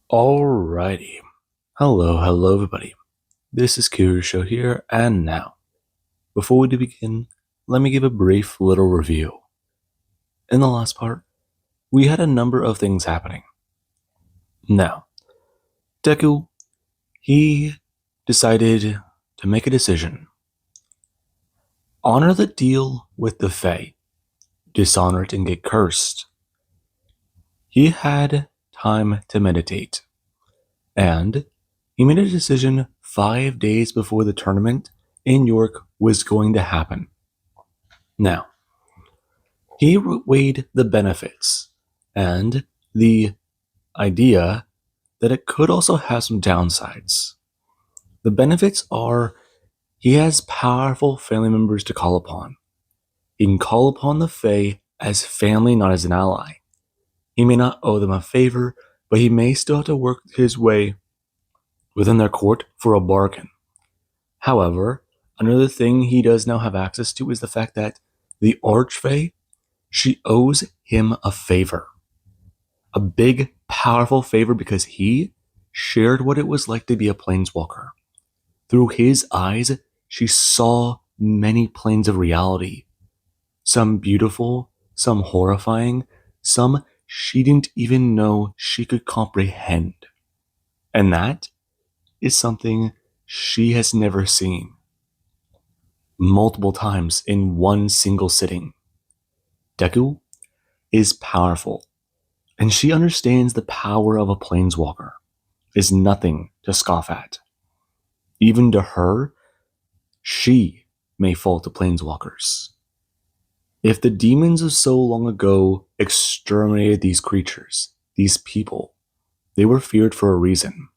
Alrighty. Hello everybody. This is Show here, and now, before we do begin, let me give a brief little review. In the last part, we had a number of things happening. Now, Deku, he decided to make a decision. Honor the deal with the Fae. Dishonor it and get cursed. He had time to meditate. And he made a decision 5 days before the tournament in York was going to happen. Now, he weighed the benefits and the idea that it could also have some downsides. The benefits are he has powerful family members to call upon. He can call upon the Fae as family, not as an ally. He may not owe them a favor, but he may still have to work his way within their court for a bargain. However, another thing he does now have access to is the fact that the Archfey, she owes him a favor. A big, powerful favor because he shared what it was like to be a planeswalker. Through his eyes, she saw many planes of reality. Some beautiful, some horrifying, some she didn't even know she could comprehend. And that is something she has never seen. Multiple times in one single sitting. Deku is powerful, and she understands the power of a planeswalker is nothing to scoff at. Even to her, she may fall to planeswalkers. If the demons of so long ago exterminated these creatures, these people, they were feared for a reason.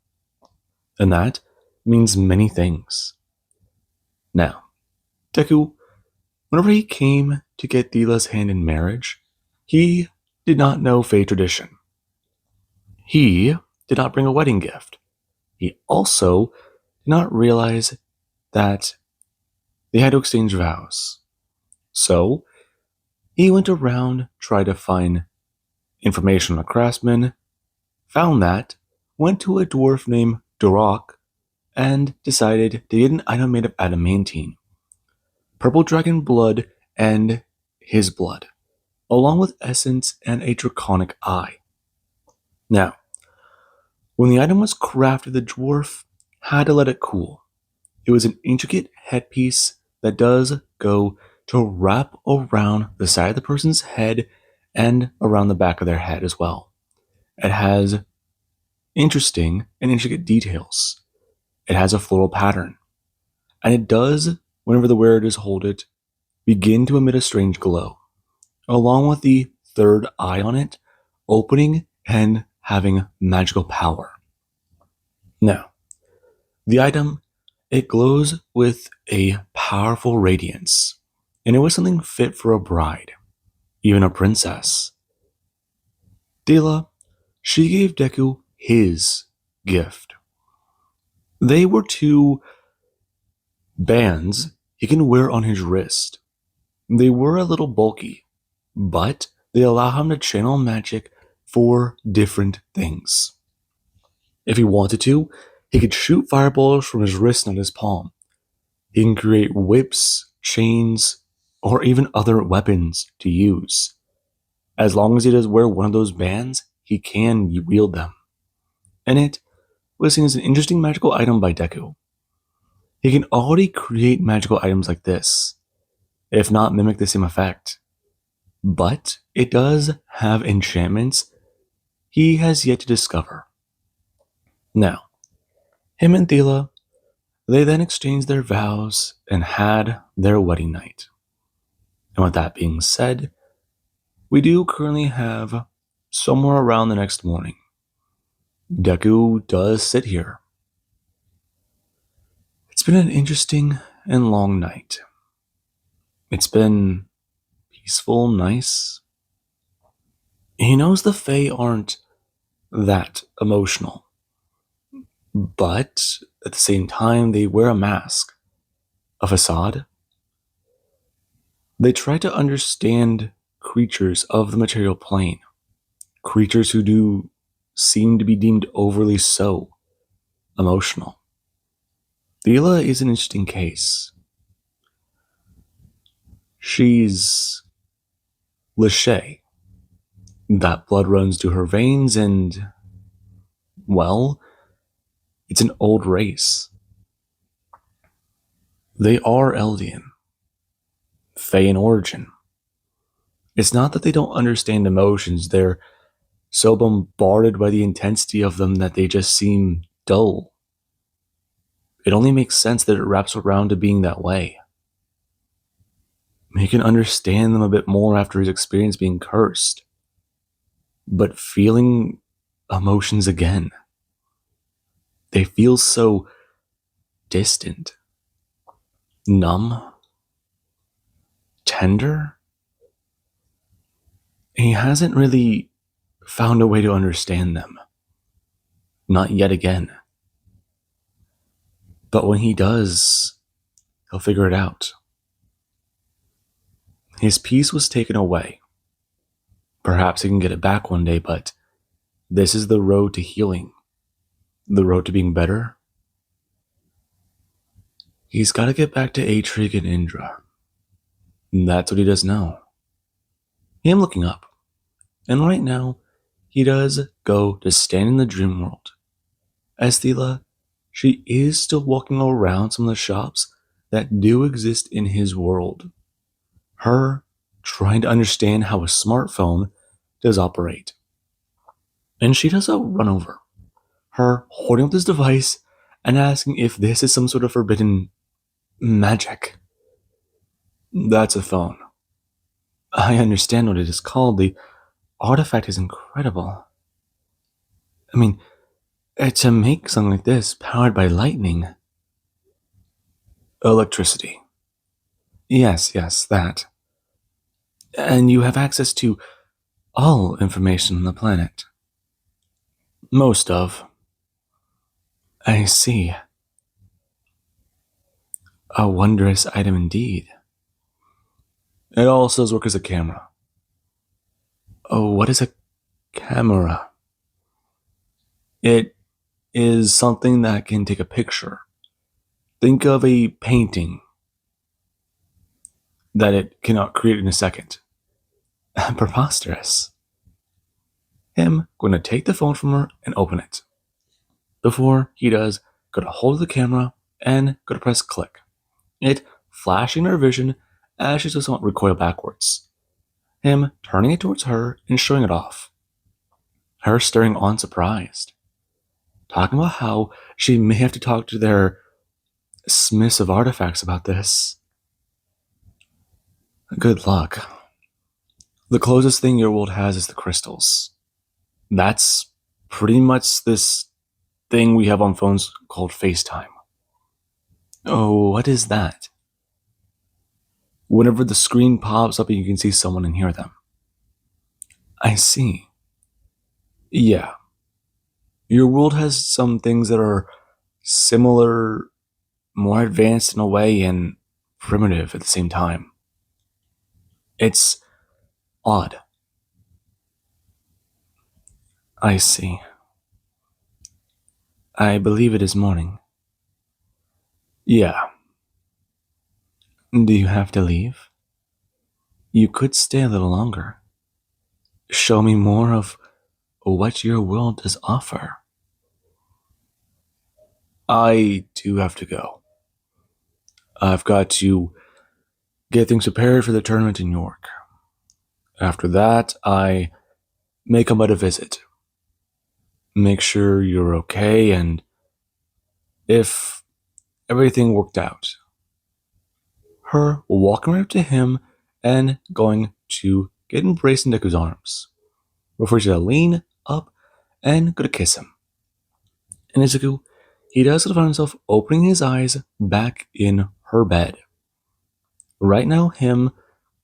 And that means many things. Now, Deku, whenever he came to get Dila's hand in marriage, he did not know Fae tradition. He did not bring a wedding gift. He also did not realize that they had to exchange vows. So, he went around, tried to find information on a craftsman, found that, went to a dwarf named Durak, and decided to get an item made of adamantine, purple dragon blood, and his blood, along with essence and a draconic eye. Now, when the item was crafted, the dwarf had to let it cool. It was an intricate headpiece that does go to wrap around the side of the person's head and around the back of their head as well. It has interesting and intricate details. It has a floral pattern. And it does, whenever the wearer does hold it, begin to emit a strange glow, along with the third eye on it, opening and having magical power. Now, the item, it glows with a powerful radiance, and it was something fit for a bride, even a princess. Dila, she gave Deku his gift. They were two bands he can wear on his wrist. They were a little bulky, but they allow him to channel magic for different things. If he wanted to, he could shoot fireballs from his wrist on his palm. He can create whips, chains, or even other weapons to use. As long as he does wear one of those bands, he can wield them. And it was seen as an interesting magical item by Deku. He can already create magical items like this, if not mimic the same effect. But it does have enchantments he has yet to discover. Now, him and Thela, they then exchanged their vows and had their wedding night. And with that being said, we do currently have somewhere around the next morning. Deku does sit here. It's been an interesting and long night. It's been peaceful, nice. He knows the Fae aren't that emotional. But at the same time, they wear a mask, a facade. They try to understand creatures of the material plane, creatures who do seem to be deemed overly so emotional. Leela is an interesting case. She's Lachey. That blood runs to her veins, and, well, it's an old race. They are Eldian, Fey in origin. It's not that they don't understand emotions, they're so bombarded by the intensity of them that they just seem dull. It only makes sense that it wraps around to being that way. You can understand them a bit more after his experience being cursed. But feeling emotions again, they feel so distant, numb, tender. He hasn't really found a way to understand them. Not yet again. But when he does, he'll figure it out. His peace was taken away. Perhaps he can get it back one day, but this is the road to healing. The road to being better. He's got to get back to Atrig and Indra. And that's what he does now. I am looking up. And right now, he does go to stand in the dream world. Estila, she is still walking around some of the shops that do exist in his world. Her trying to understand how a smartphone does operate. And she does a run over. Her holding up this device and asking if this is some sort of forbidden magic. That's a phone. I understand what it is called. The artifact is incredible. I mean, to make something like this powered by lightning. Electricity. Yes, that. And you have access to all information on the planet. Most of. I see. A wondrous item indeed. It also does work as a camera. Oh, what is a camera? It is something that can take a picture. Think of a painting that it cannot create in a second. Preposterous. Him going to take the phone from her and open it. Before he does, go to hold the camera and go to press click. It flashing her vision as she does not recoil backwards. Him turning it towards her and showing it off. Her staring on surprised. Talking about how she may have to talk to their smiths of artifacts about this. Good luck. The closest thing your world has is the crystals. That's pretty much this thing we have on phones called FaceTime. Oh, what is that? Whenever the screen pops up and you can see someone and hear them. I see. Yeah. Your world has some things that are similar, more advanced in a way, and primitive at the same time. It's odd. I see. I believe it is morning. Yeah. Do you have to leave? You could stay a little longer. Show me more of what your world does offer. I do have to go. I've got to get things prepared for the tournament in York. After that, I may come out a visit. Make sure you're okay, and if everything worked out. Her walking right up to him and going to get embraced in Deku's arms. Before she's gonna lean up and go to kiss him. And Izuku, he does find himself opening his eyes back in her bed. Right now, him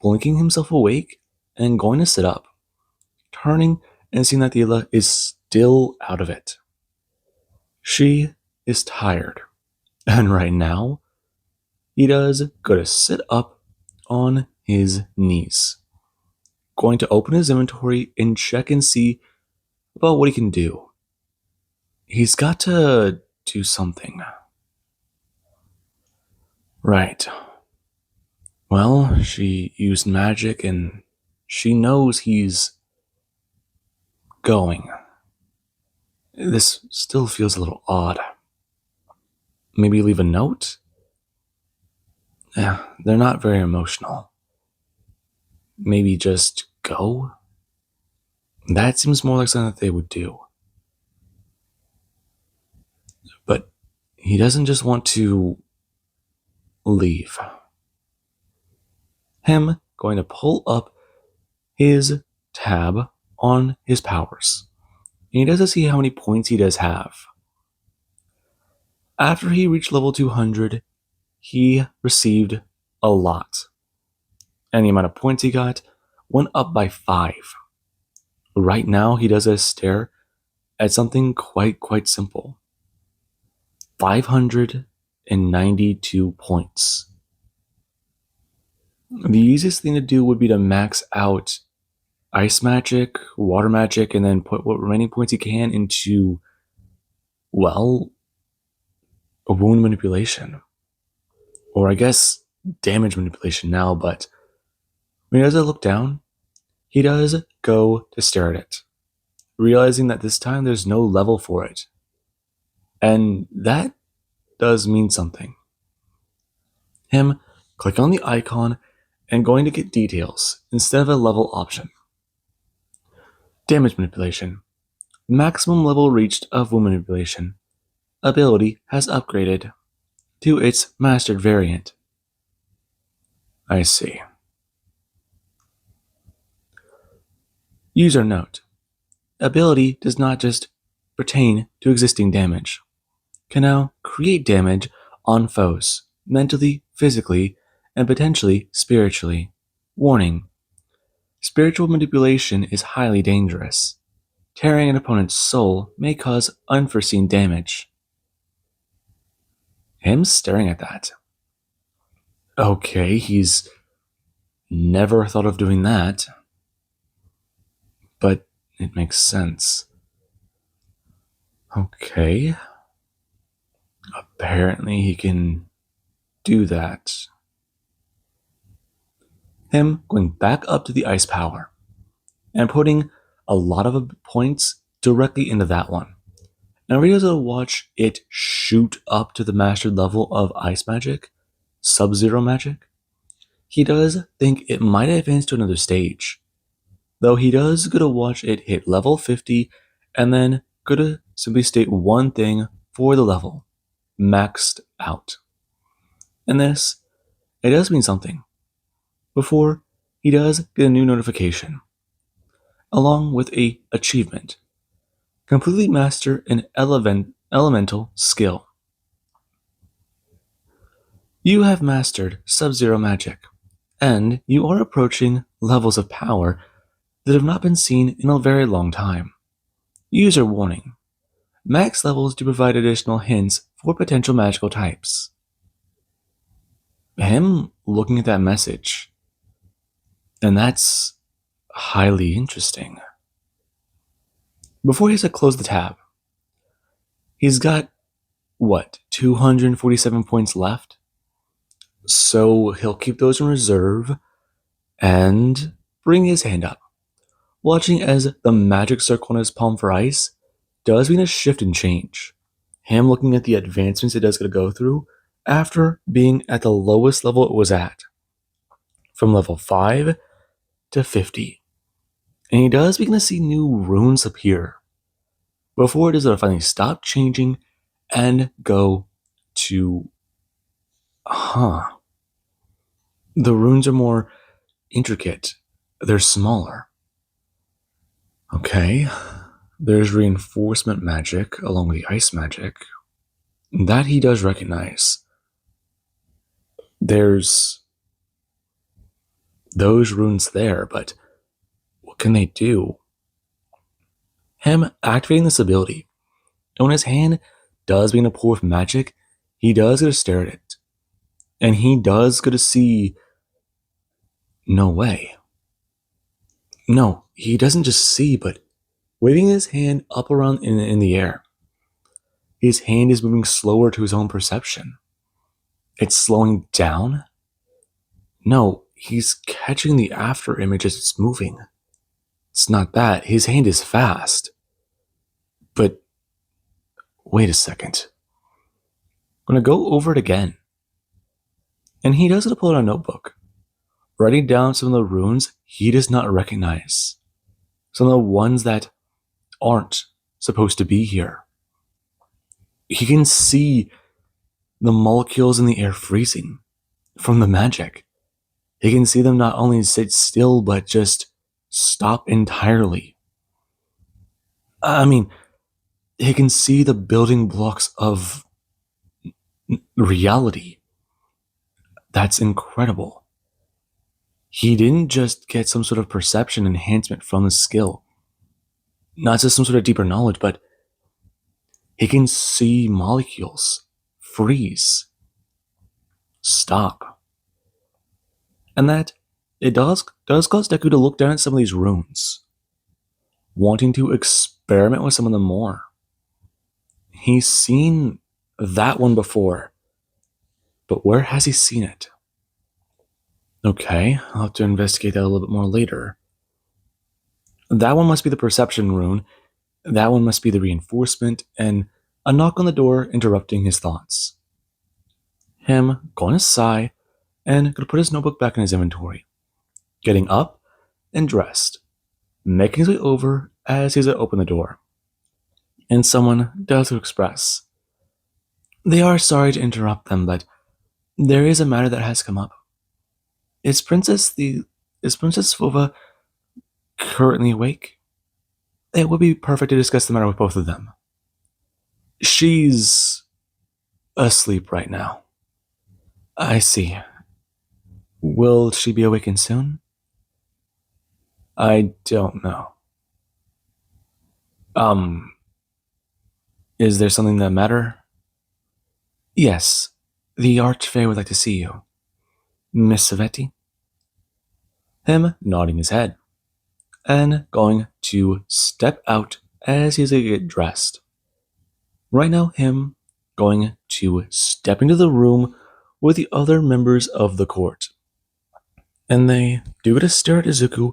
blinking himself awake and going to sit up, turning and seeing that Leela is still out of it. She is tired, and right now, he does go to sit up on his knees. Going to open his inventory and check and see about what he can do. He's got to do something. Right. Well, she used magic and she knows he's going. This still feels a little odd. Maybe leave a note? Yeah, they're not very emotional. Maybe just go? That seems more like something that they would do. But he doesn't just want to leave. Him going to pull up his tab on his powers. And he does to see how many points he does have. After he reached level 200, he received a lot. And the amount of points he got went up by 5. Right now, he does a stare at something quite simple. 592 points. The easiest thing to do would be to max out ice magic, water magic, and then put what remaining points he can into, well, a wound manipulation. Or I guess damage manipulation now, but when he does look down, he does go to stare at it, realizing that this time there's no level for it. And that does mean something. Him clicking on the icon and going to get details instead of a level option. Damage manipulation. Maximum level reached of wound manipulation. Ability has upgraded to its mastered variant. I see. User note. Ability does not just pertain to existing damage. Can now create damage on foes, mentally, physically, and potentially spiritually. Warning. Spiritual manipulation is highly dangerous. Tearing an opponent's soul may cause unforeseen damage. Him staring at that. Okay, he's never thought of doing that. But it makes sense. Okay. Apparently he can do that. Him going back up to the ice power and putting a lot of points directly into that one. Now we're able to watch it shoot up to the mastered level of ice magic, sub-zero magic. He does think it might advance to another stage, though he does go to watch it hit level 50 and then go to simply state one thing for the level, maxed out. And this, it does mean something. Before, he does get a new notification, along with a achievement. Completely master an elemental skill. You have mastered Sub-Zero magic, and you are approaching levels of power that have not been seen in a very long time. User warning. Max levels do provide additional hints for potential magical types. Him looking at that message, and that's highly interesting. Before he has to close the tab, he's got, 247 points left? So he'll keep those in reserve and bring his hand up, watching as the magic circle on his palm for ice does mean a shift and change. Him looking at the advancements it does going to go through after being at the lowest level it was at, from level 5 to 50. And he does begin to see new runes appear before it does finally stop changing and go to, the runes are more intricate. They're smaller. Okay. There's reinforcement magic along with the ice magic. That he does recognize. There's those runes there, but what can they do? Him activating this ability, and when his hand does begin to pour with magic, he does get to stare at it. And he does get to see, no way. No, he doesn't just see, but waving his hand up around in the air. his hand is moving slower to his own perception. It's slowing down? No, he's catching the after image as it's moving. It's not that. His hand is fast. But wait a second. I'm going to go over it again. And he does it pull out a notebook, writing down some of the runes he does not recognize. Some of the ones that aren't supposed to be here. He can see the molecules in the air freezing from the magic. He can see them not only sit still, but just stop entirely. I mean, he can see the building blocks of reality. That's incredible. He didn't just get some sort of perception enhancement from his skill. Not just some sort of deeper knowledge, but he can see molecules freeze, stop. And that it does cause Deku to look down at some of these runes, wanting to experiment with some of them more. He's seen that one before, but where has he seen it? Okay, I'll have to investigate that a little bit more later. That one must be the perception rune, that one must be the reinforcement, and a knock on the door interrupting his thoughts. Him going to sigh and going to put his notebook back in his inventory, getting up and dressed, making his way over as he's to open the door. And someone does express. They are sorry to interrupt them, but there is a matter that has come up. Is Princess Fova currently awake? It would be perfect to discuss the matter with both of them. She's asleep right now. I see. Will she be awakened soon? I don't know. Is there something that matter? Yes, the Archfey would like to see you. Miss Savetti? Him nodding his head, and going to step out as he's to get dressed. Right now, him going to step into the room with the other members of the court. And they do get a stare at Izuku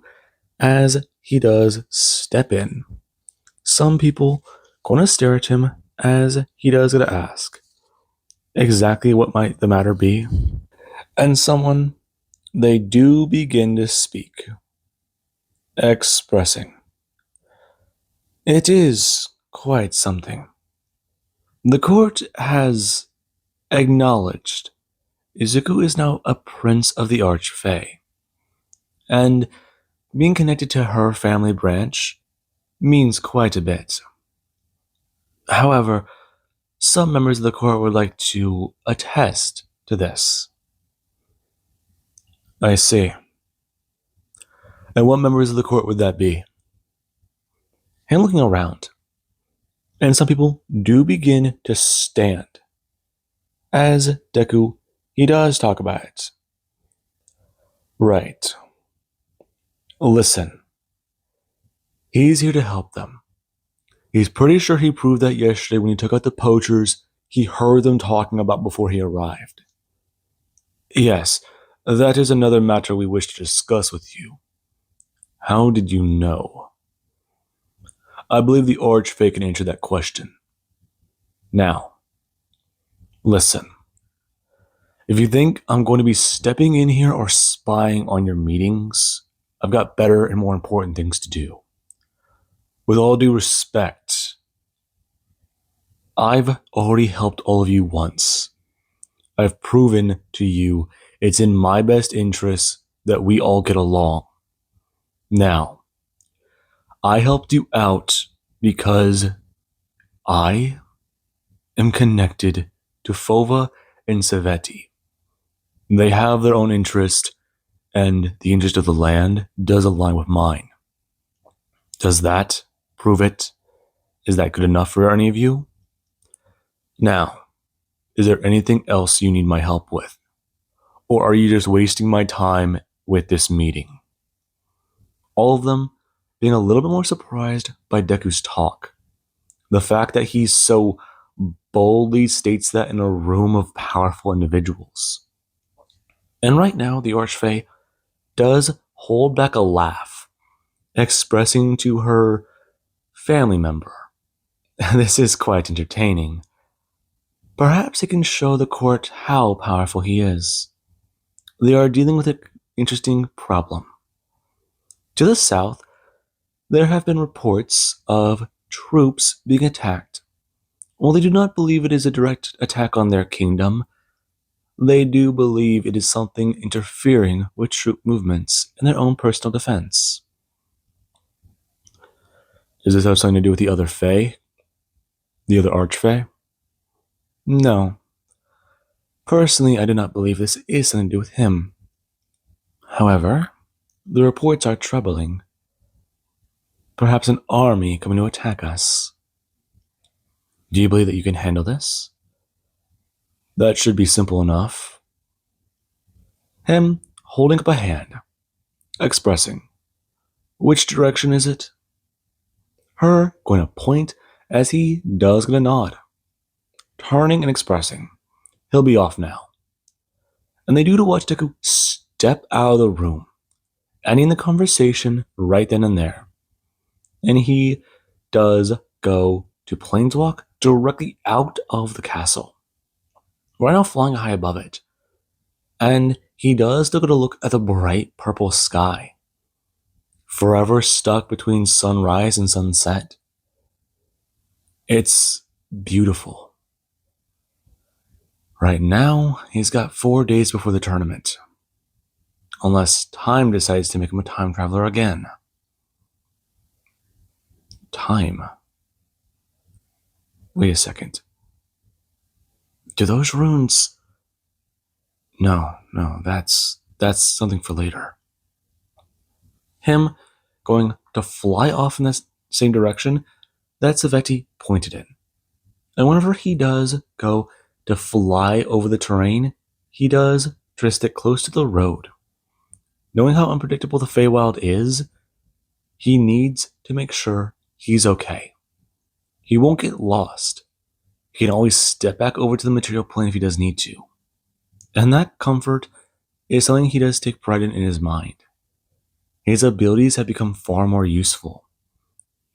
as he does step in. Some people gonna stare at him as he does get to ask exactly what might the matter be. And someone, they do begin to speak, expressing. It is quite something. The court has acknowledged Izuku is now a prince of the Archfey, and being connected to her family branch means quite a bit. However, some members of the court would like to attest to this. I see. And what members of the court would that be? And looking around, and some people do begin to stand. As Deku, he does talk about it. Right. Listen. He's here to help them. He's pretty sure he proved that yesterday when he took out the poachers he heard them talking about before he arrived. Yes, that is another matter we wish to discuss with you. How did you know? I believe the Archfey can answer that question. Now, listen. If you think I'm going to be stepping in here or spying on your meetings, I've got better and more important things to do. With all due respect, I've already helped all of you once. I've proven to you it's in my best interest that we all get along. Now, I helped you out because I am connected to Fova and Savetti. They have their own interest, and the interest of the land does align with mine. Does that prove it? Is that good enough for any of you? Now, is there anything else you need my help with? Or are you just wasting my time with this meeting? All of them being a little bit more surprised by Deku's talk. The fact that he's so boldly states that in a room of powerful individuals. And right now, the Archfey does hold back a laugh, expressing to her family member, this is quite entertaining. Perhaps he can show the court how powerful he is. They are dealing with an interesting problem. To the south, there have been reports of troops being attacked. While they do not believe it is a direct attack on their kingdom, they do believe it is something interfering with troop movements in their own personal defense. Does this have something to do with the other Fae? The other Archfey? No. Personally, I do not believe this is something to do with him. However, the reports are troubling. Perhaps an army coming to attack us. Do you believe that you can handle this? That should be simple enough. Him holding up a hand, expressing, which direction is it? Her going to point as he does get a nod, turning and expressing, he'll be off now. And they do to watch Deku step out of the room, ending the conversation right then and there. And he does go to planeswalk directly out of the castle, right now flying high above it. And he does still get a look at the bright purple sky, forever stuck between sunrise and sunset. It's beautiful. Right now, he's got 4 days before the tournament, unless time decides to make him a time traveler again. Time. Wait a second. Do those runes... No, that's something for later. Him going to fly off in the same direction that Saveti pointed in. And whenever he does go to fly over the terrain, he does try to stick close to the road. Knowing how unpredictable the Feywild is, he needs to make sure he's okay. He won't get lost. He can always step back over to the material plane if he does need to. And that comfort is something he does take pride in his mind. His abilities have become far more useful.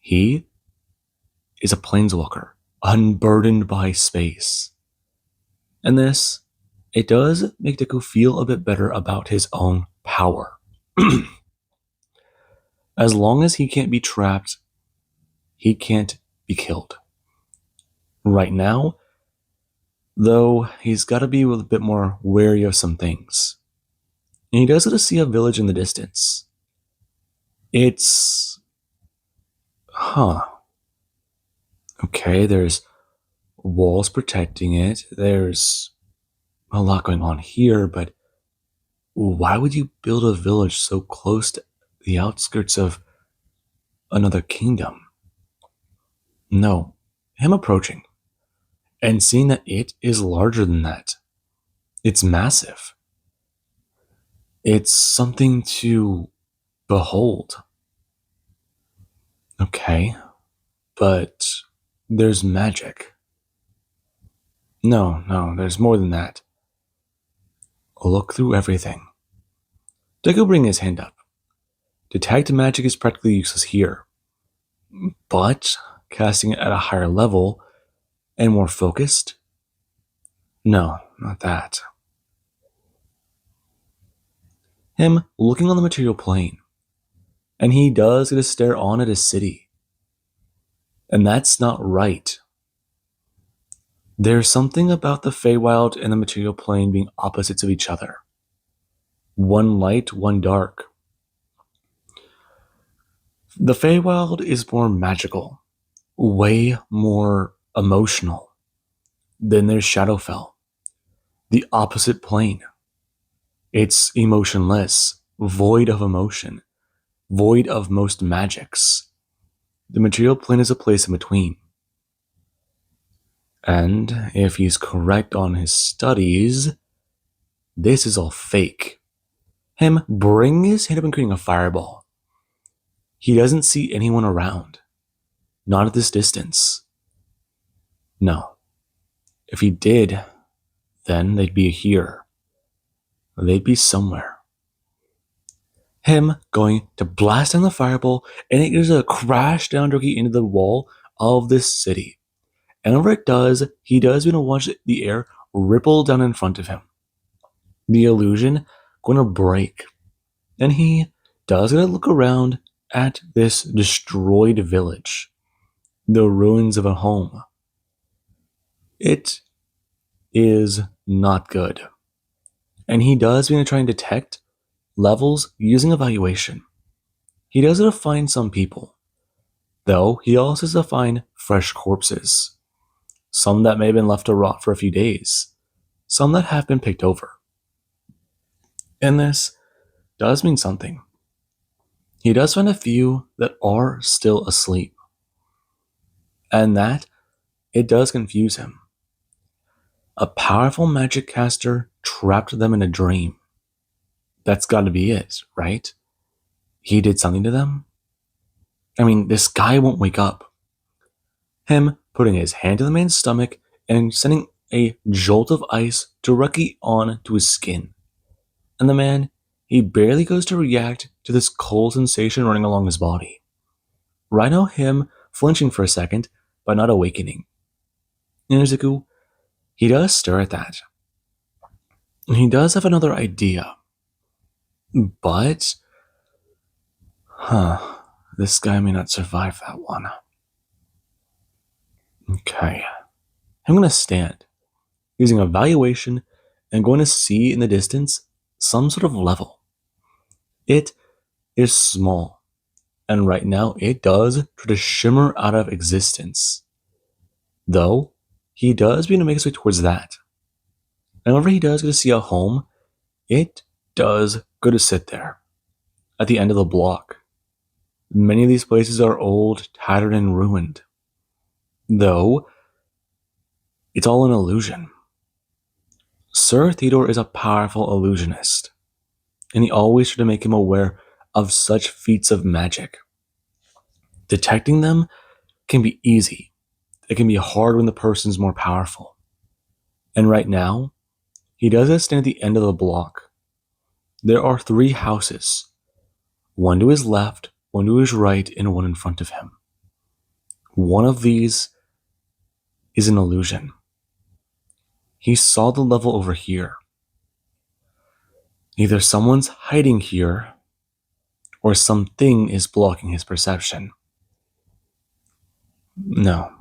He is a planeswalker, unburdened by space. And this, it does make Deku feel a bit better about his own power. As long as he can't be trapped, he can't be killed. Right now, though, he's got to be a bit more wary of some things. And he does get to see a village in the distance. It's... Okay, there's walls protecting it. There's a lot going on here, but why would you build a village so close to the outskirts of another kingdom? No, him approaching and seeing that it is larger than that. It's massive. It's something to behold. Okay, but there's magic. No, there's more than that. Look through everything. Deku bring his hand up. Detect magic is practically useless here, but casting it at a higher level and more focused? No, not that. Him looking on the material plane, and he does get to stare on at his city. And that's not right. There's something about the Feywild and the material plane being opposites of each other. One light, one dark. The Feywild is more magical, way more emotional. Then there's Shadowfell, the opposite plane. It's emotionless, void of emotion, void of most magics. The material plane is a place in between. And if he's correct on his studies, this is all fake. Him bringing his hand up and creating a fireball. He doesn't see anyone around. Not at this distance. No, If he did, then they'd be here. They'd be somewhere. Him going to blast down the fireball, and it is a crash down directly into the wall of this city. And whenever it does, he does begin to watch the air ripple down in front of him. The illusion going to break. And he does get to look around at this destroyed village. The ruins of a home. It is not good. And he does begin to try and detect levels using evaluation. He does get to find some people. Though he also has to find fresh corpses. Some that may have been left to rot for a few days. Some that have been picked over. And this does mean something. He does find a few that are still asleep. And that, it does confuse him. A powerful magic caster trapped them in a dream. That's gotta be it, right? He did something to them? I mean, this guy won't wake up. Him putting his hand to the man's stomach and sending a jolt of ice directly on to his skin. And the man, he barely goes to react to this cold sensation running along his body. Rhino him flinching for a second, but not awakening. And Izuku, he does stare at that. And he does have another idea. But, this guy may not survive that one. Okay. I'm going to stand, using evaluation, and going to see in the distance some sort of level. It is small, and right now it does try to shimmer out of existence. Though, he does begin to make his way towards that. And whenever he does get to see a home, it does go to sit there, at the end of the block. Many of these places are old, tattered, and ruined. Though, it's all an illusion. Sir Theodore is a powerful illusionist, and he always tried to make him aware of such feats of magic. Detecting them can be easy. It can be hard when the person's more powerful. And right now, he does stand at the end of the block. There are 3 houses. One to his left, one to his right, and one in front of him. One of these is an illusion. He saw the level over here. Either someone's hiding here, or something is blocking his perception. No,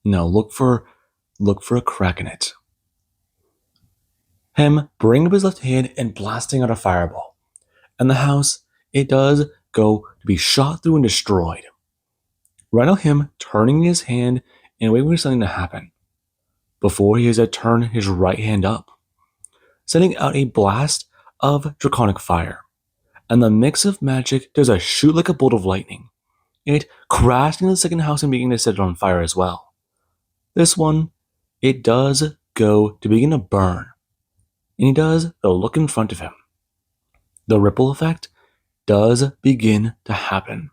look for a crack in it. Him bringing up his left hand and blasting out a fireball. And the house, it does go to be shot through and destroyed. Right now him turning his hand and waiting for something to happen. Before he has to turn his right hand up, sending out a blast of draconic fire. And the mix of magic does a shoot like a bolt of lightning. It crashed into the second house and beginning to set it on fire as well. This one, it does go to begin to burn. And he does the look in front of him. The ripple effect does begin to happen.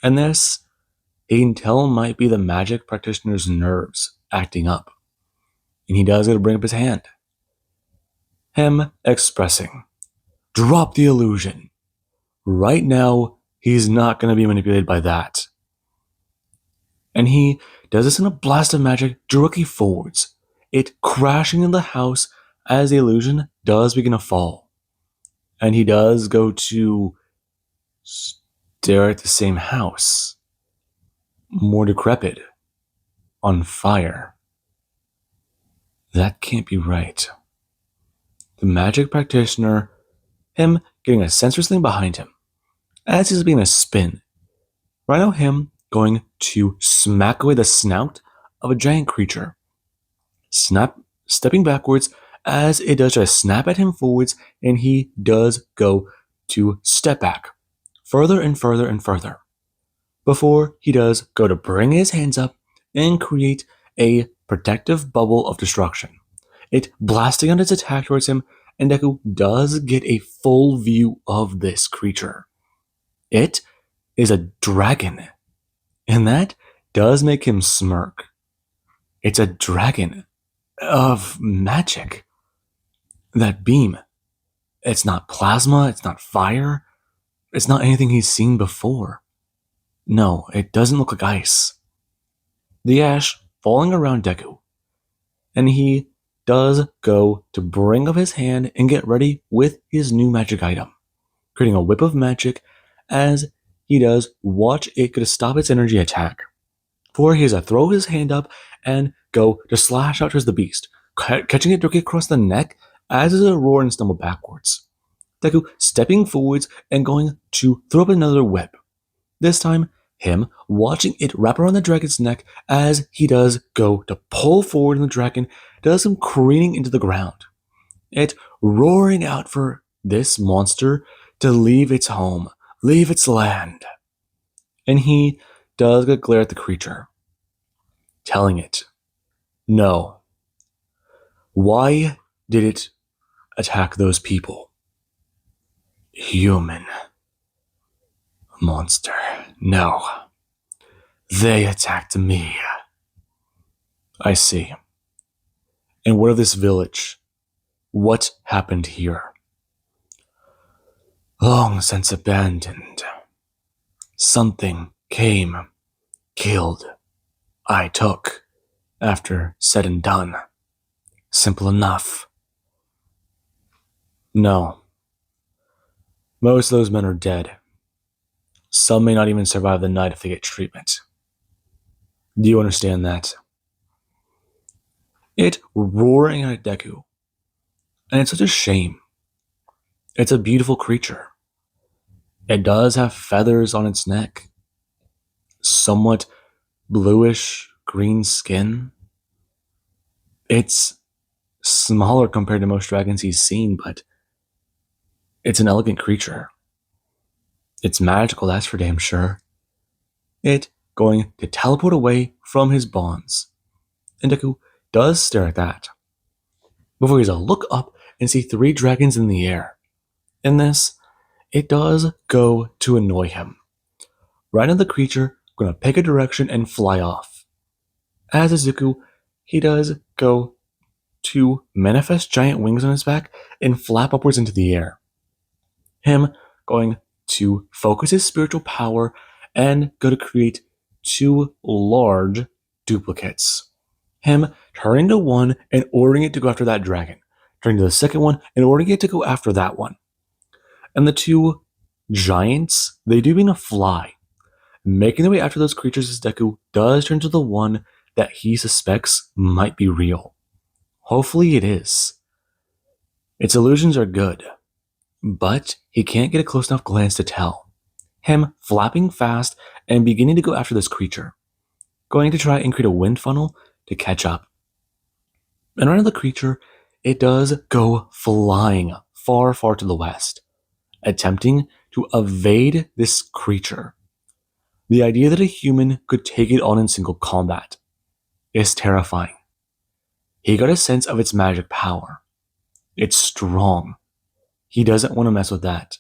And this, he can tell might be the magic practitioner's nerves acting up. And he does get to bring up his hand. Him expressing, drop the illusion. Right now, he's not going to be manipulated by that. And he does this in a blast of magic directly forwards, it crashing in the house as the illusion does begin to fall. And he does go to stare at the same house, more decrepit, on fire. That can't be right. The magic practitioner, him getting a sensory sling behind him, as he's being a spin. Right now him going to smack away the snout of a giant creature. Stepping backwards as it does just snap at him forwards, and he does go to step back further and further and further before he does go to bring his hands up and create a protective bubble of destruction. It blasting out its attack towards him, and Deku does get a full view of this creature. It is a dragon, and that does make him smirk. It's a dragon. of magic. That beam. It's not plasma, it's not fire, it's not anything he's seen before. No, it doesn't look like ice. The ash falling around Deku, and he does go to bring up his hand and get ready with his new magic item, creating a whip of magic as he does watch it go to stop its energy attack. For he has to throw his hand up and go to slash out towards the beast, catching it directly across the neck as it roar and stumble backwards. Deku stepping forwards and going to throw up another whip. This time, him watching it wrap around the dragon's neck as he does go to pull forward, and the dragon does some careening into the ground. It roaring out for this monster to leave its home, leave its land. And he does get glare at the creature, telling it, no. Why did it attack those people? Human. Monster. No. They attacked me. I see. And what of this village? What happened here? Long since abandoned. Something came, killed. I took, after said and done. Simple enough. No. Most of those men are dead. Some may not even survive the night if they get treatment. Do you understand that? It roaring at Deku. And it's such a shame. It's a beautiful creature. It does have feathers on its neck. Somewhat bluish green skin. It's smaller compared to most dragons he's seen, but it's an elegant creature. It's magical, that's for damn sure. It going to teleport away from his bonds. And Deku does stare at that, before he does a look up and see 3 dragons in the air. In this, it does go to annoy him. Right now the creature going to pick a direction and fly off. As Izuku, he does go to manifest giant wings on his back and flap upwards into the air. Him going to focus his spiritual power and go to create 2 large duplicates. Him turning to one and ordering it to go after that dragon. Turning to the second one and ordering it to go after that one. And the 2 giants, they do begin to fly, making their way after those creatures as Deku does turn to the one that he suspects might be real. Hopefully it is. Its illusions are good, but he can't get a close enough glance to tell. Him flapping fast and beginning to go after this creature, going to try and create a wind funnel to catch up. And around the creature, it does go flying far, far to the west, attempting to evade this creature. The idea that a human could take it on in single combat is terrifying. He got a sense of its magic power. It's strong. He doesn't want to mess with that.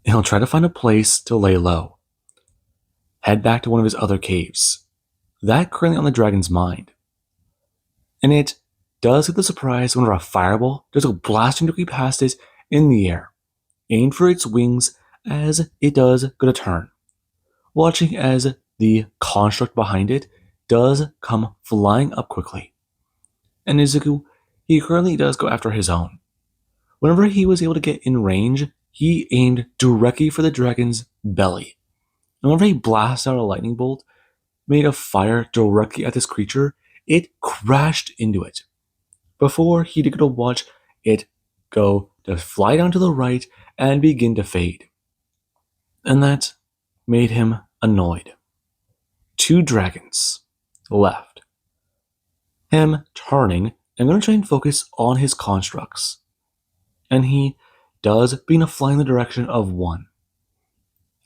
He'll try to find a place to lay low. Head back to one of his other caves. That currently on the dragon's mind. And it does get the surprise whenever a fireball does go blasting directly past it in the air, aimed for its wings as it does go to turn. Watching as the construct behind it does come flying up quickly. And Izuku, he currently does go after his own. Whenever he was able to get in range, he aimed directly for the dragon's belly. And whenever he blasts out a lightning bolt made of fire directly at this creature, it crashed into it. Before he could watch it go to fly down to the right and begin to fade. And that made him annoyed. 2 dragons left. Him turning and going to try and focus on his constructs. And he does begin to fly in the direction of one.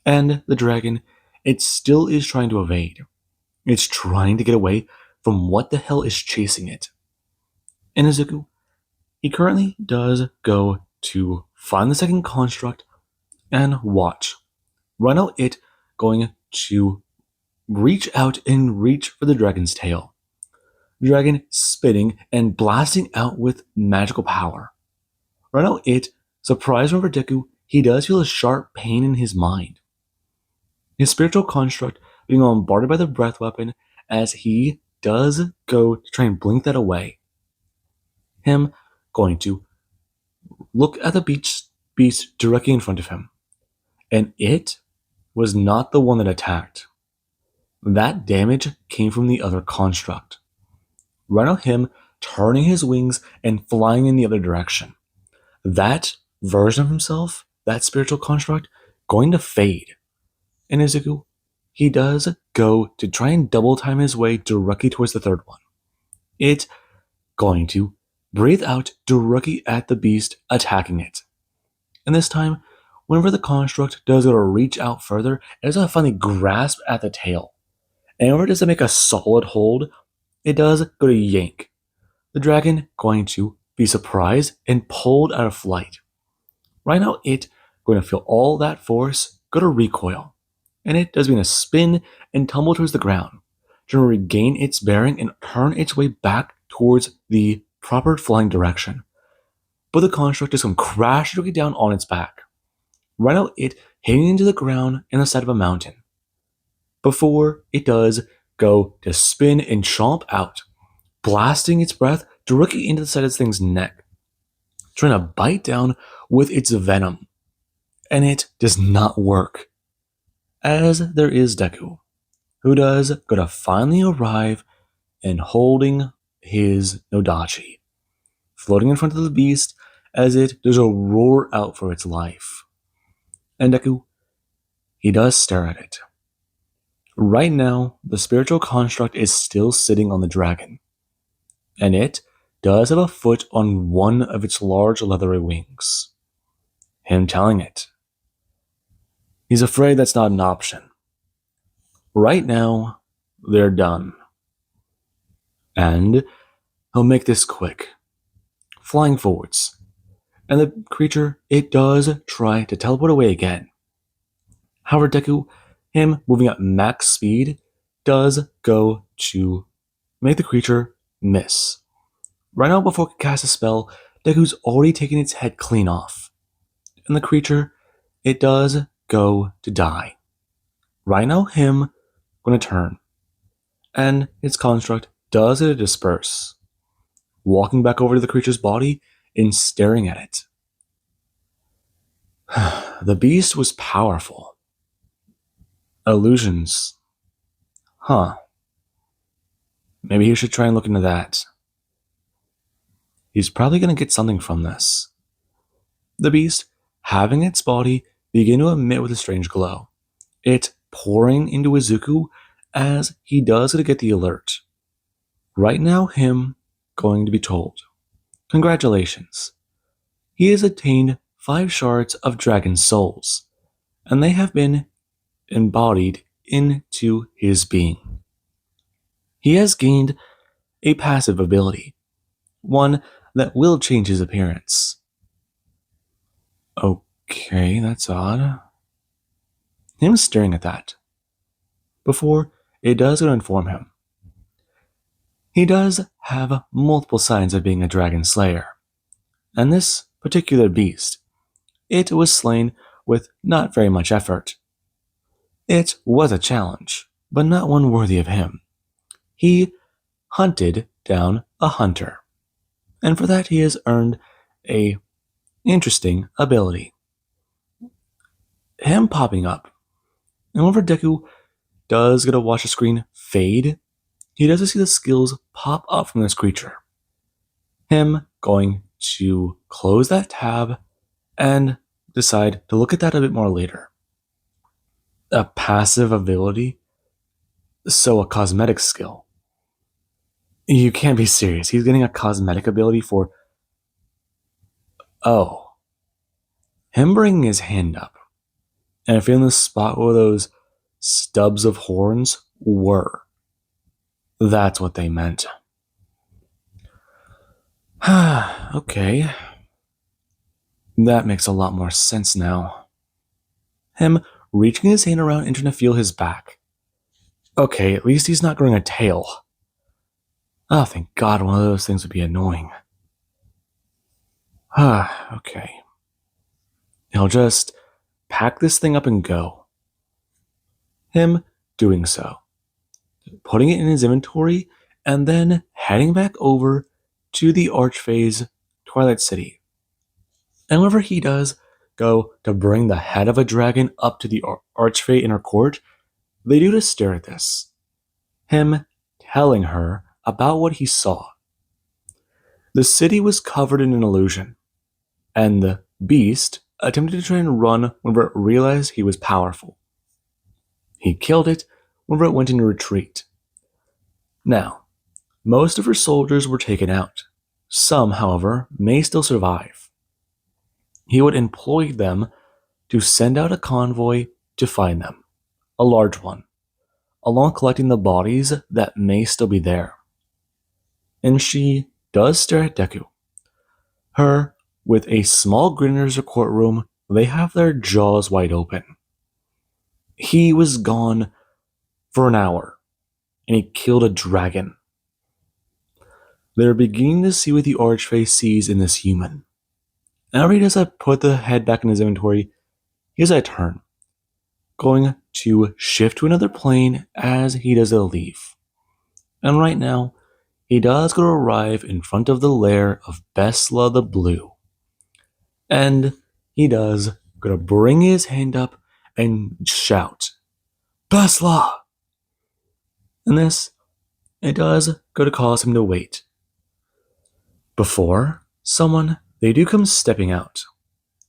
And the dragon, it still is trying to evade. It's trying to get away from what the hell is chasing it. And Izuku, he currently does go to find the second construct and watch. Right now it going to reach out and reach for the dragon's tail. dragon spitting and blasting out with magical power. Right now, surprised over Deku, he does feel a sharp pain in his mind. His spiritual construct being bombarded by the breath weapon as he does go to try and blink that away. Him going to look at the beast directly in front of him. And it was not the one that attacked. That damage came from the other construct. Right now, him turning his wings and flying in the other direction. That version of himself, that spiritual construct, going to fade. And Izuku, he does go to try and double time his way directly towards the third one. It's going to breathe out directly at the beast attacking it. And this time, whenever the construct does go to reach out further, it does finally grasp at the tail. And whenever it does make a solid hold, it does go to yank. The dragon going to be surprised and pulled out of flight. Right now, it going to feel all that force go to recoil. And it does going to spin and tumble towards the ground, trying to regain its bearing and turn its way back towards the proper flying direction. But the construct is going to crash directly down on its back. Right now, it hitting into the ground in the side of a mountain. Before it does go to spin and chomp out, blasting its breath directly into the side of this thing's neck, trying to bite down with its venom. And it does not work. As there is Deku, who does go to finally arrive and holding his Nodachi, floating in front of the beast as it does a roar out for its life. And Deku, he does stare at it. Right now, the spiritual construct is still sitting on the dragon, and it does have a foot on one of its large leathery wings. Him telling it, he's afraid that's not an option. Right now, they're done. And he'll make this quick, flying forwards. And the creature, it does try to teleport away again. However, Deku, him moving at max speed, does go to make the creature miss. Right now, before it can cast a spell, Deku's already taken its head clean off. And the creature, it does go to die. Right now, him going to turn. And its construct does it disperse, walking back over to the creature's body and staring at it. The beast was powerful. Illusions. Maybe he should try and look into that. He's probably going to get something from this. The beast, having its body begin to emit with a strange glow. It pouring into Izuku as he does to get the alert. Right now, him going to be told, congratulations. He has attained 5 shards of dragon souls, and they have been embodied into his being. He has gained a passive ability, one that will change his appearance. Okay, that's odd. Him staring at that. Before it does go to inform him. He does have multiple signs of being a dragon slayer, and this particular beast, it was slain with not very much effort. It was a challenge, but not one worthy of him. He hunted down a hunter, and for that he has earned a interesting ability. Him popping up, and whenever Deku does get to watch the screen fade, he does see the skills pop up from this creature. Him going to close that tab and decide to look at that a bit more later. A passive ability? So a cosmetic skill. You can't be serious. He's getting a cosmetic ability for... Oh. Him bringing his hand up and feeling the spot where those stubs of horns were. That's what they meant. Okay. That makes a lot more sense now. Him reaching his hand around and trying to feel his back. Okay, at least he's not growing a tail. Oh, thank God, one of those things would be annoying. Okay. He'll just pack this thing up and go. Him doing so, putting it in his inventory, and then heading back over to the Archphase Twilight City. And whenever he does go to bring the head of a dragon up to the Archfey inner court, they do to stare at this. Him telling her about what he saw. The city was covered in an illusion, and the beast attempted to try and run whenever it realized he was powerful. He killed it whenever it went into retreat. Now, most of her soldiers were taken out. Some, however, may still survive. He would employ them to send out a convoy to find them, a large one, along collecting the bodies that may still be there. And she does stare at Deku. Her, with a small grin in her courtroom, they have their jaws wide open. He was gone for an hour, and he killed a dragon. They're beginning to see what the Archfey sees in this human. Now he does put the head back in his inventory, he has a turn, going to shift to another plane as he does leave. And right now, he does go to arrive in front of the lair of Besla the Blue. And he does go to bring his hand up and shout, Besla! And this, it does go to cause him to wait. Before someone, they do come stepping out.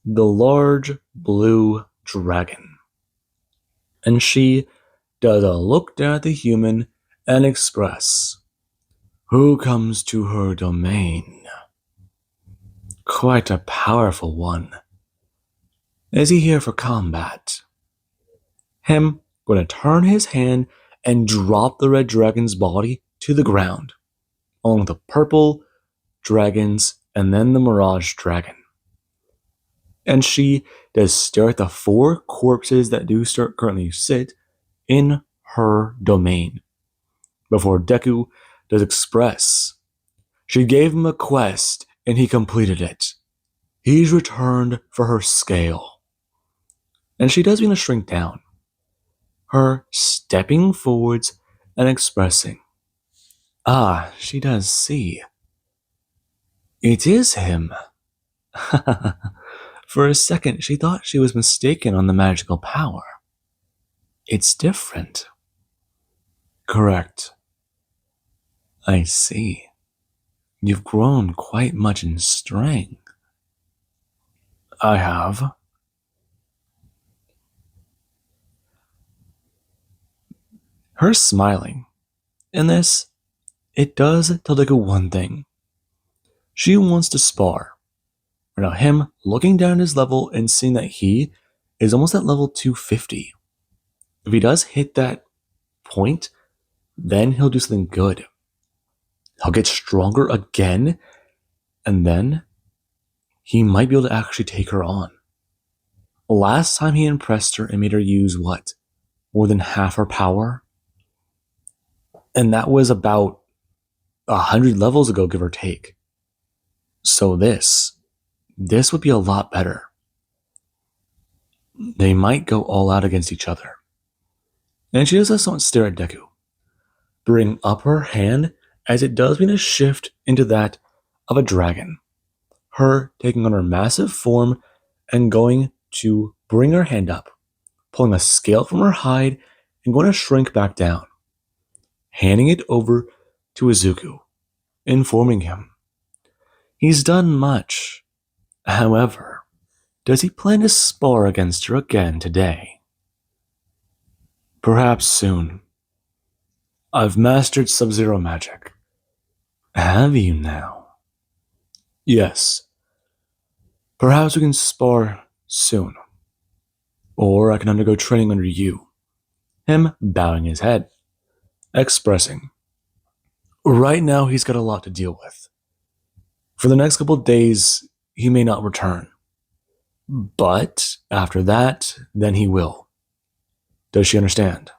The large blue dragon. And she does a look down at the human and express, who comes to her domain? Quite a powerful one. Is he here for combat? Him going to turn his hand and drop the red dragon's body to the ground, along with the purple dragons and then the mirage dragon. And she does stare at the 4 corpses that do currently sit in her domain. Before Deku does express, she gave him a quest and he completed it. He's returned for her scale. And she does begin to shrink down. Her stepping forwards and expressing, she does see. It is him. For a second, she thought she was mistaken on the magical power. It's different. Correct. I see. You've grown quite much in strength. I have. Her smiling. In this, it does tell Deku one thing. She wants to spar. Now him looking down at his level and seeing that he is almost at level 250. If he does hit that point, then he'll do something good. He'll get stronger again, and then he might be able to actually take her on. Last time he impressed her and made her use what? More than half her power? And that was about 100 levels ago, give or take. So this would be a lot better. They might go all out against each other. And she does have someone stare at Deku, bring up her hand as it does mean a shift into that of a dragon. Her taking on her massive form and going to bring her hand up, pulling a scale from her hide and going to shrink back down, handing it over to Izuku, informing him. He's done much. However, does he plan to spar against her again today? Perhaps soon. I've mastered Sub-Zero magic. Have you now? Yes. Perhaps we can spar soon. Or I can undergo training under you. Him bowing his head, expressing. Right now he's got a lot to deal with. For the next couple of days, he may not return. But after that, then he will. Does she understand?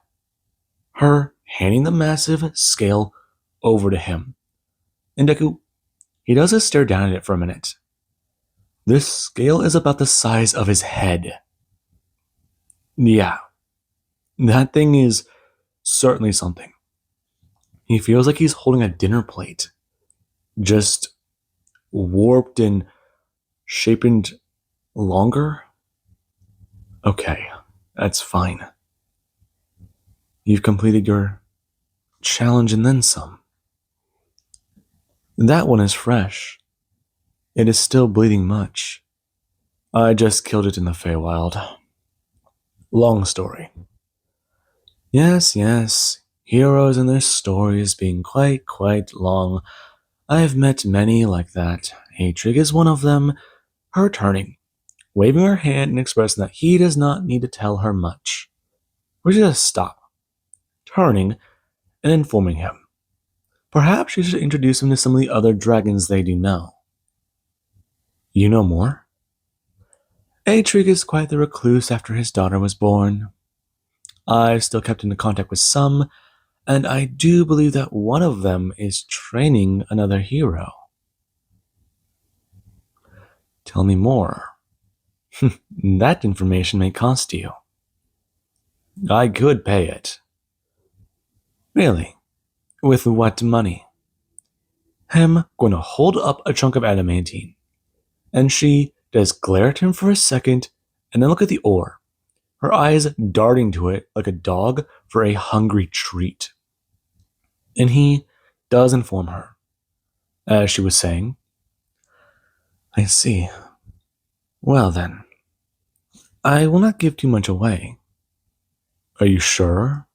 Her handing the massive scale over to him, And Deku, he does just stare down at it for a minute. This scale is about the size of his head. Yeah, that thing is certainly something. He feels like he's holding a dinner plate, just warped and shaped longer. Okay, that's fine. You've completed your challenge and then some. That one is fresh. It is still bleeding much. I just killed it in the Feywild. Long story. Yes. Heroes and their stories being quite long. I've met many like that. Hatrig is one of them. Her turning, waving her hand and expressing that he does not need to tell her much. We should just stop, turning, and informing him. Perhaps she should introduce him to some of the other dragons they do know. You know more? Hatrig is quite the recluse after his daughter was born. I've still kept in contact with some, and I do believe that one of them is training another hero. Tell me more. That information may cost you. I could pay it. Really? With what money? Him going to hold up a chunk of adamantine, and she does glare at him for a second, and then look at the ore, her eyes darting to it like a dog for a hungry treat. And he does inform her, as she was saying, I see. Well then, I will not give too much away. Are you sure?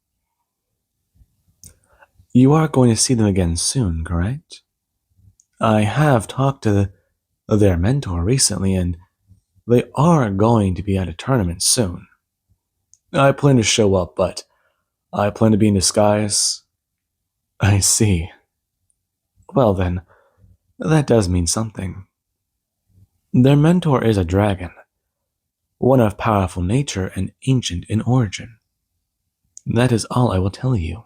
You are going to see them again soon, correct? I have talked to their mentor recently, and they are going to be at a tournament soon. I plan to show up, but I plan to be in disguise. I see. Well then, that does mean something. Their mentor is a dragon, one of powerful nature and ancient in origin. That is all I will tell you.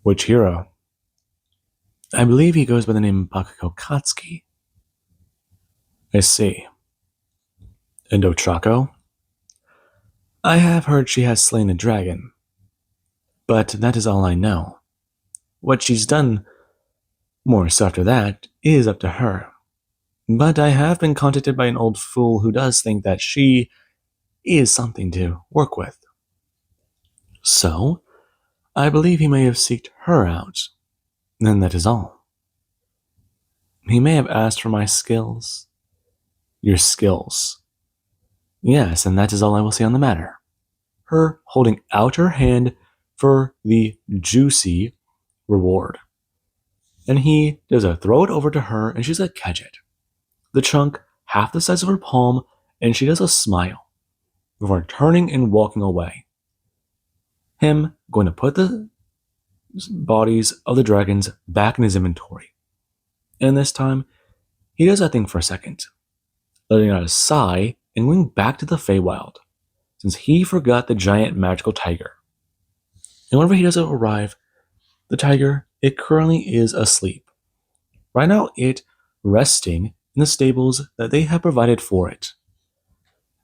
Which hero? I believe he goes by the name Bakugo Katsuki. I see. And Ochako? I have heard she has slain a dragon, but that is all I know. What she's done more so after that is up to her. But I have been contacted by an old fool who does think that she is something to work with. So, I believe he may have seeked her out, and that is all. He may have asked for my skills. Your skills. Yes, and that is all I will say on the matter. Her holding out her hand for the juicy reward. And he does a throw it over to her, and she's like, catch it. The chunk, half the size of her palm, and she does a smile before turning and walking away. Him going to put the bodies of the dragons back in his inventory. And this time, he does that thing for a second, letting out a sigh and going back to the Feywild, since he forgot the giant magical tiger. And whenever he does arrive, the tiger, it currently is asleep. Right now, it resting in the stables that they have provided for it.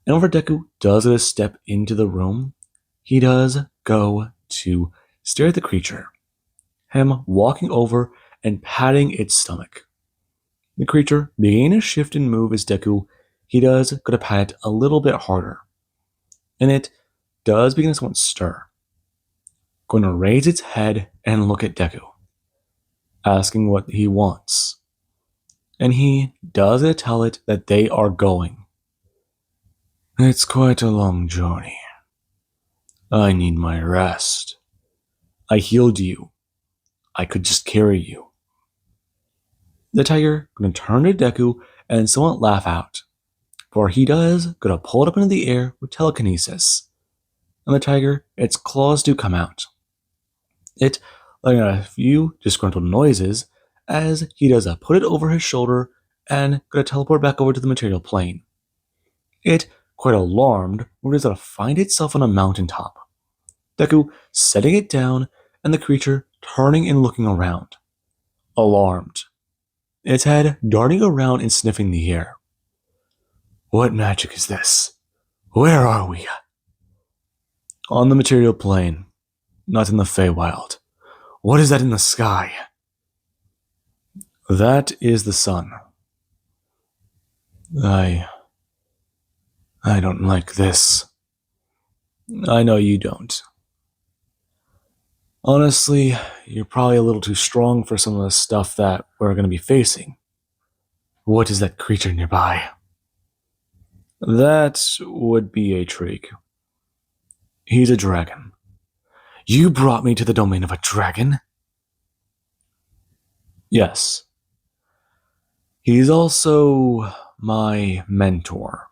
And whenever Deku does a step into the room, he does go to stare at the creature, him walking over and patting its stomach. The creature beginning to shift and move as Deku, he does go to pat it a little bit harder. And it does begin to somewhat stir. Going to raise its head and look at Deku, asking what he wants. And he does tell it that they are going. It's quite a long journey. I need my rest. I healed you. I could just carry you. The tiger going to turn to Deku and somewhat laugh out, for he does going to pull it up into the air with telekinesis. And the tiger, its claws do come out. It letting out a few disgruntled noises as he does put it over his shoulder and going to teleport back over to the material plane. It, quite alarmed, orders to find itself on a mountaintop. Deku setting it down and the creature turning and looking around. alarmed, its head darting around and sniffing the air. What magic is this? Where are we? On the material plane, not in the Feywild. What is that in the sky? That is the sun. I don't like this. I know you don't. Honestly, you're probably a little too strong for some of the stuff that we're going to be facing. What is that creature nearby? That would be a Trig. He's a dragon. You brought me to the domain of a dragon? Yes. He's also my mentor.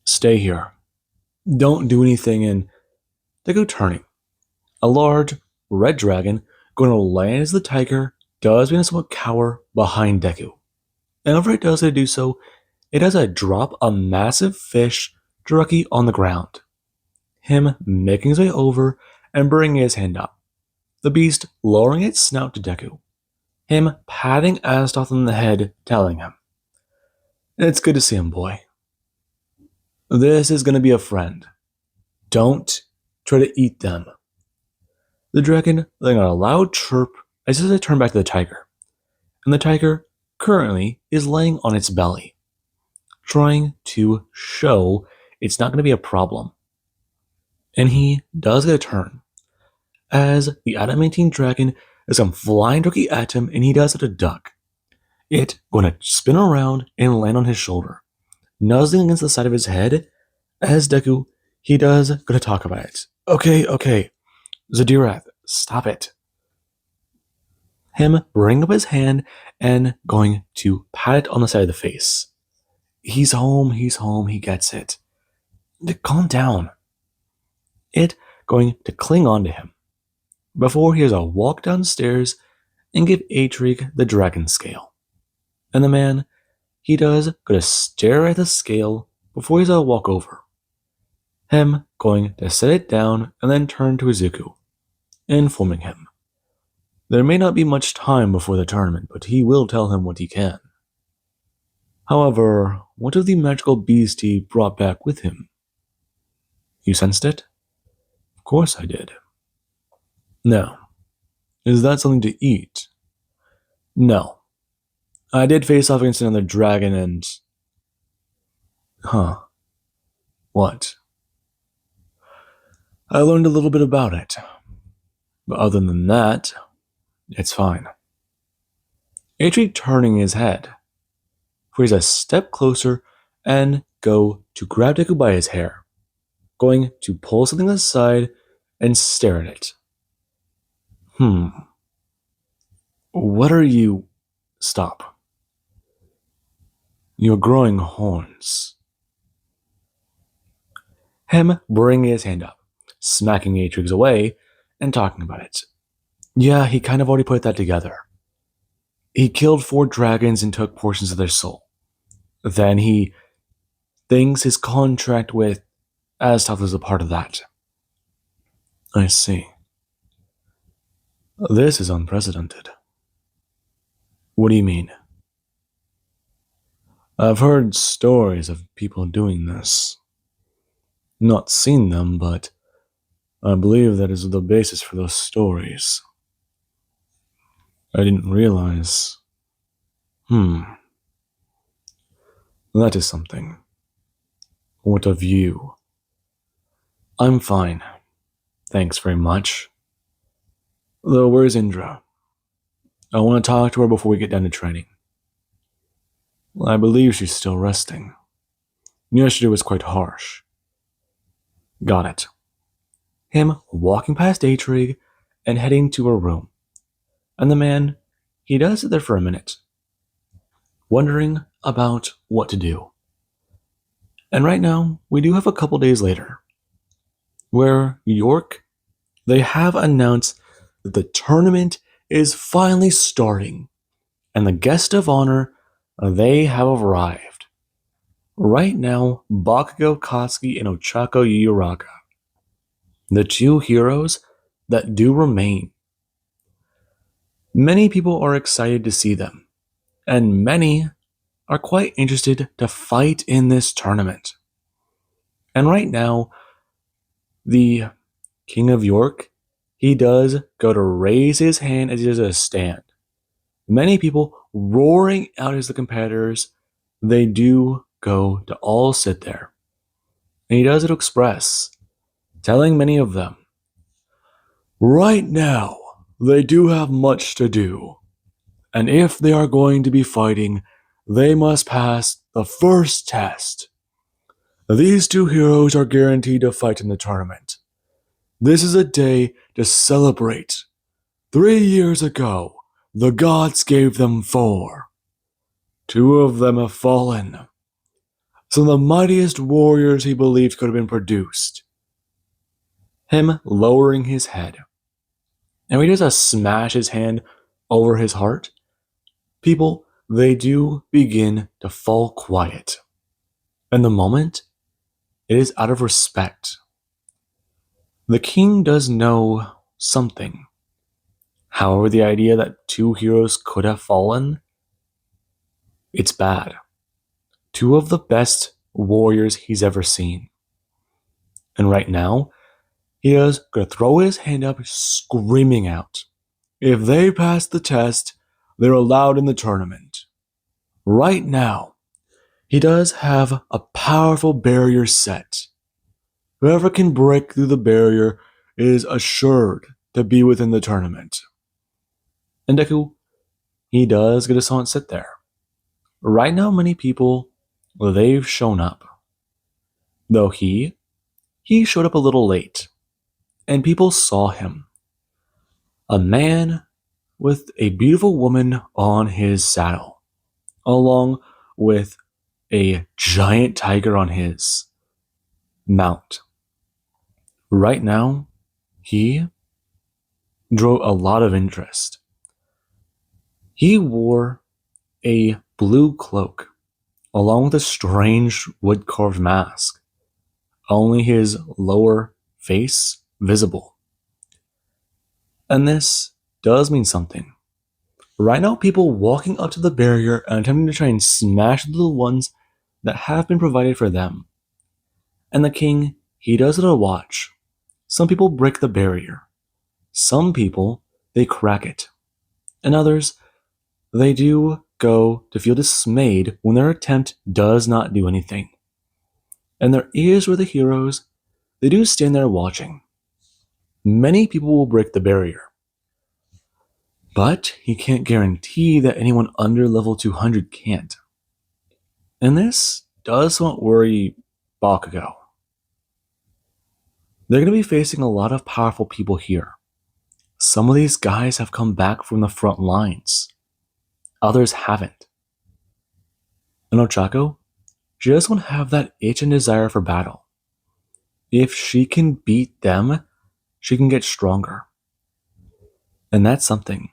Stay here. Don't do anything, and Deku turning. A large, red dragon going to land as the tiger does begin to somewhat cower behind Deku. And whenever it does do so, it does drop a massive fish directly on the ground. Him making his way over and bringing his hand up. The beast lowering its snout to Deku. Him patting Astoth on the head, telling him, "It's good to see him, boy. This is going to be a friend. Don't try to eat them." The dragon letting out a loud chirp as it turns back to the tiger. And the tiger currently is laying on its belly, trying to show it's not going to be a problem. And he does get a turn, as the adamantine dragon is come flying directly at him, and he does it a duck. It going to spin around and land on his shoulder, nuzzling against the side of his head, as Deku, he does going to talk about it. Okay, Zadirath, stop it. Him bringing up his hand and going to pat it on the side of the face. He's home, he gets it. Calm down. It going to cling on to him before he has a walk downstairs and give Atrig the dragon scale. And the man, he does go to stare at the scale before he's a walk over. Him going to set it down and then turn to Izuku, informing him. There may not be much time before the tournament, but he will tell him what he can. However, what of the magical beast he brought back with him? You sensed it? Of course I did. Now, is that something to eat? No. I did face off against another dragon and... What? I learned a little bit about it. But other than that, it's fine. Atri turning his head, for he's a step closer and go to grab Deku by his hair, going to pull something aside and stare at it. What are you... Stop. You're growing horns. Him bringing his hand up, smacking Atrix away, and talking about it. Yeah, he kind of already put that together. He killed 4 dragons and took portions of their soul. Then he thinks his contract with Astoth is a part of that. I see. This is unprecedented. What do you mean? I've heard stories of people doing this. Not seen them, but I believe that is the basis for those stories. I didn't realize. That is something. What of you? I'm fine. Thanks very much. Though, where's Indra? I want to talk to her before we get down to training. I believe she's still resting. Yesterday was quite harsh. Got it. Him walking past Atrig and heading to her room. And the man, he does sit there for a minute, wondering about what to do. And right now, we do have a couple days later, where York, they have announced that the tournament is finally starting, and the guest of honor, they have arrived. Right now, Bakugo Katsuki and Ochako Yuraka, the 2 heroes that do remain. Many people are excited to see them, and many are quite interested to fight in this tournament. And right now, the King of York, he does go to raise his hand as he does a stand. Many people roaring out as the competitors, they do go to all sit there. And he does it express, telling many of them, right now, they do have much to do. And if they are going to be fighting, they must pass the first test. These two heroes are guaranteed to fight in the tournament. This is a day to celebrate. 3 years ago, the gods gave them 4. 2 of them have fallen. Some of the mightiest warriors he believed could have been produced. Him lowering his head. And when he does smash his hand over his heart, people, they do begin to fall quiet. And the moment, it is out of respect. The king does know something. However, the idea that 2 heroes could have fallen, it's bad. 2 of the best warriors he's ever seen. And right now, he is going to throw his hand up, screaming out, if they pass the test, they're allowed in the tournament. Right now, he does have a powerful barrier set. Whoever can break through the barrier is assured to be within the tournament. And Deku, he does get a silent sit there. Right now, many people, they've shown up. Though he showed up a little late, and people saw him. A man with a beautiful woman on his saddle, along with a giant tiger on his mount. Right now, he drew a lot of interest. He wore a blue cloak, along with a strange wood-carved mask, only his lower face visible. And this does mean something. Right now, people walking up to the barrier and attempting to try and smash the ones that have been provided for them. And the king, he does it a watch. Some people break the barrier. Some people, they crack it. And others, they do go to feel dismayed when their attempt does not do anything. And their ears were the heroes, they do stand there watching. Many people will break the barrier. But he can't guarantee that anyone under level 200 can't. And this does somewhat worry Bakugo. They're going to be facing a lot of powerful people here. Some of these guys have come back from the front lines. Others haven't. And Ochako, she doesn't have that itch and desire for battle. If she can beat them, she can get stronger. And that's something.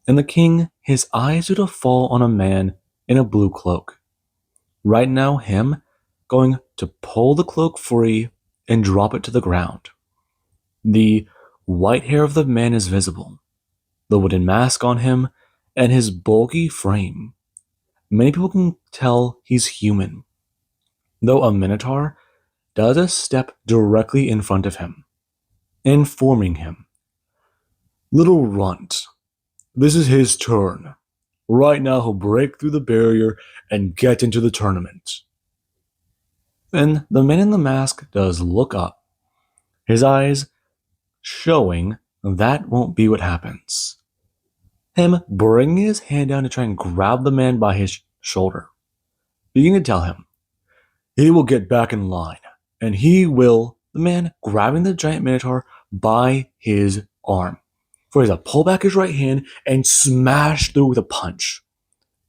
And the king, his eyes do to fall on a man in a blue cloak. Right now, him going to pull the cloak free and drop it to the ground. The white hair of the man is visible, the wooden mask on him, and his bulky frame. Many people can tell he's human, though a minotaur does a step directly in front of him, informing him, "Little runt, this is his turn. Right now he'll break through the barrier and get into the tournament." And the man in the mask does look up, his eyes showing that won't be what happens. Him bringing his hand down to try and grab the man by his shoulder, beginning to tell him, he will get back in line, and he will, the man grabbing the giant minotaur by his arm, for he's to pull back his right hand and smash through with a punch.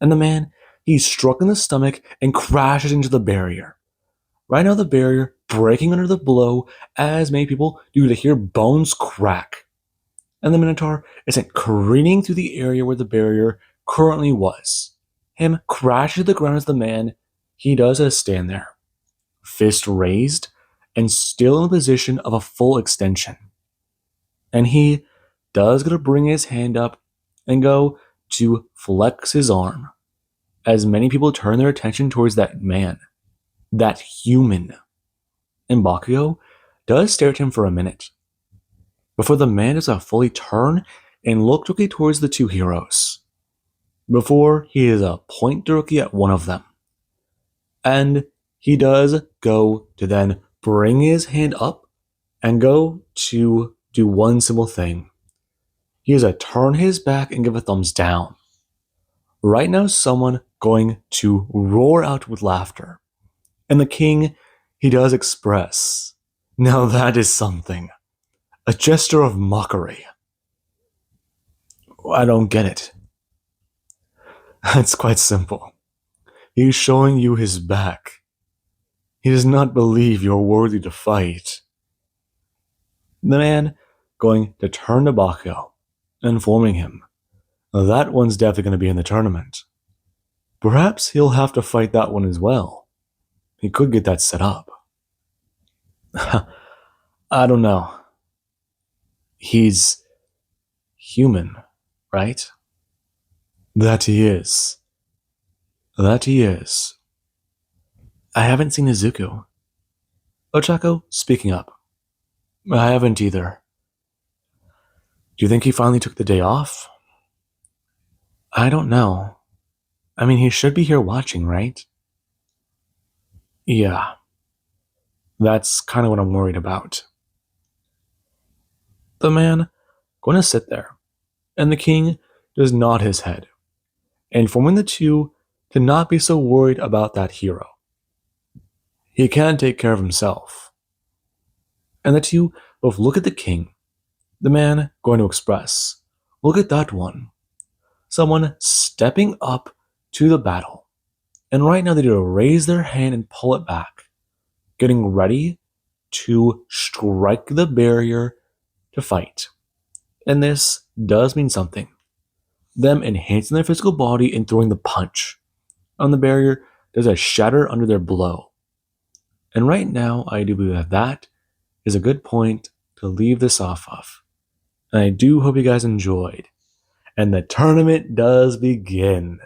And the man, he's struck in the stomach and crashes into the barrier. Right now the barrier breaking under the blow as many people do to hear bones crack. And the minotaur is sent careening through the area where the barrier currently was. Him crashes to the ground as the man, he does stand there, fist raised and still in the position of a full extension. And he does get to bring his hand up and go to flex his arm as many people turn their attention towards that man, that human. And Bakugo does stare at him for a minute, before the man does a fully turn and look directly towards the two heroes, before he is a point directly at one of them. And he does go to then bring his hand up and go to do one simple thing. He is to turn his back and give a thumbs down. Right now, someone going to roar out with laughter. And the king, he does express, now that is something. A gesture of mockery. I don't get it. It's quite simple. He's showing you his back. He does not believe you're worthy to fight. The man going to turn to Bakugo, informing him that one's definitely going to be in the tournament. Perhaps he'll have to fight that one as well. He could get that set up. I don't know. He's human, right? That he is. That he is. I haven't seen Izuku. Ochako, speaking up. I haven't either. Do you think he finally took the day off? I don't know. I mean, he should be here watching, right? Yeah. That's kind of what I'm worried about. The man going to sit there, and the king does nod his head, informing the two to not be so worried about that hero. He can take care of himself. And the two both look at the king, the man going to express, look at that one. Someone stepping up to the battle. And right now they do raise their hand and pull it back, getting ready to strike the barrier to fight. And this does mean something. Them enhancing their physical body and throwing the punch on the barrier does a shatter under their blow. And right now, I do believe that that is a good point to leave this off of. And I do hope you guys enjoyed. And the tournament does begin.